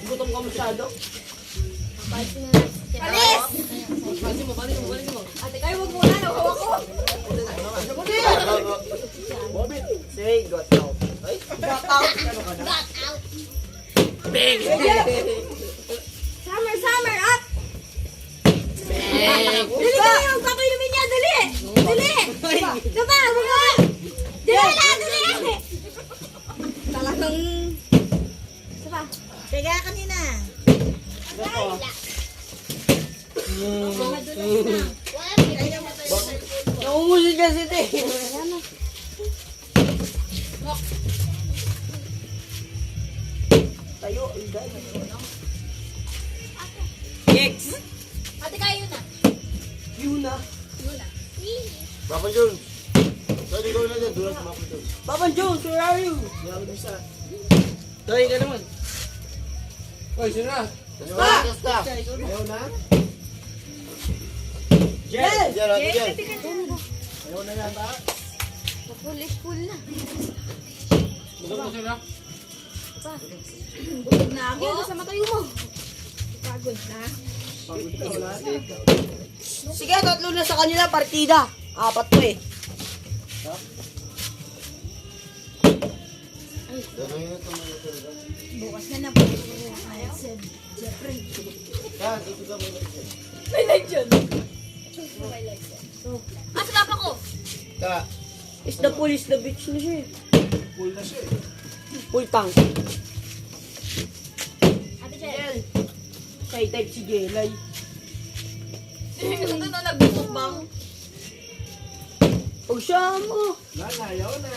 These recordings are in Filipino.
Gutom ka masyado. Alis! Balik mo. Ate kayo, wag muna. Nawawak ko. Bobby, say got out. Ay, got out. Ano ka na? Got out. Bang! Summer, up! Dali kayo, pakinumin niya, dali! Dali! Diba, mga! Dali na, dali! Talagang... Diba? Teka kanina. Naumusin kasi ito eh. Tayo, guys. Yes! Ate kayo na. Yun na. Papa Jones. Sorry, ikaw na dyan. Dulas sa Papa Jones. Papa Jones, where are you? Tayo ka naman. Oy, sino na? Kasta. Ayaw na? Jel! Diyan, ate dyan. Ayaw na yata. Full na. Gusto mo sila? Bukod na ako. Sa matayo mo. Pagod na. Pagod ka wala. Sige, tatlo na sa kanila partida. Apat to eh. Gagawin na ito mga talaga. Bukas na na po. Jeffrey. Yan, dito ka muna dyan. May like dyan. Asa ka pa ko? Ka. Is the police the bitch na siya eh. Full na siya eh. Full tank. Ate Jel. Kay type si Jelay. Ito na nagbubang. Pag siya mo. Wala, ayaw na.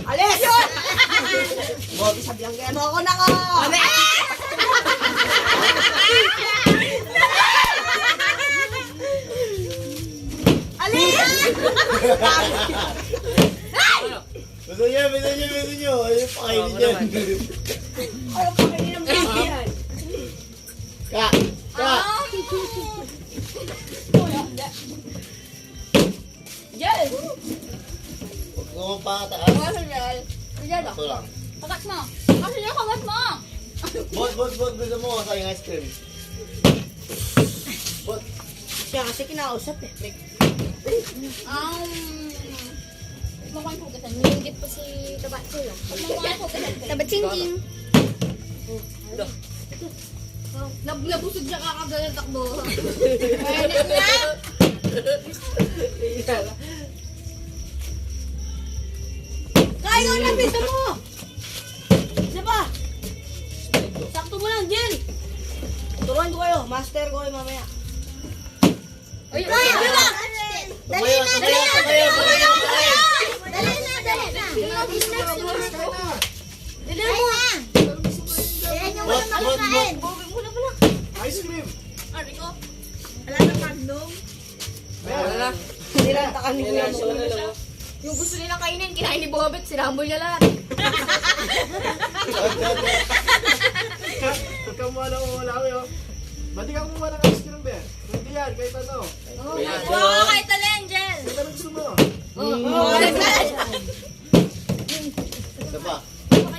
Alis! Bobby, sabihan kaya mo ako na ko! Alis! Gusto niya. Ayun, pakainin dyan. Ayaw pa kayo ng baby yan. Ka. Jel! Huwag mo pataas. Asa Jel? Jel Ito lang. kagat mo. Asa Jel, kagat mo. Bot. Gusto mo sa yung ice cream. Bot. Siya kasi kinausap eh. Mukhang pugasan. Nilingit pa si Tabatso lang. Mukhang pugasan. Tabatsing-ting. Nabusog siya kakagalan takbo. Pwede na. Kaya na, pita mo! Isa pa! Sakto mo lang, Jel! Turuan ko kayo, master ko kayo mamaya. Ay, dali na! Dali na! Dali mo! Ayan yung walang makakain. Wala. Ice cream. Ano ko? Wala na pandong. Wala na. Nilantakan ni Kuya mo. Yung gusto nilang kainin, kinain ni Bobet, sinambol niya lahat. Ikaw mo alam mo wala ko yun. Ba't ikaw kumuha ng ice cream, be? Hindi yan, kahit ano. Oo, kahit Angel. Kahit anong gusto mo. Isa pa.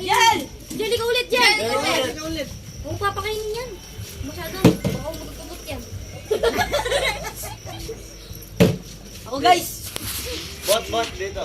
Jel! Jel, ikaw ulit, Jel! Ikaw ulit. Huwag papakainin yan. Masyado, baka magkagot yan. Ako guys! Bot, dito.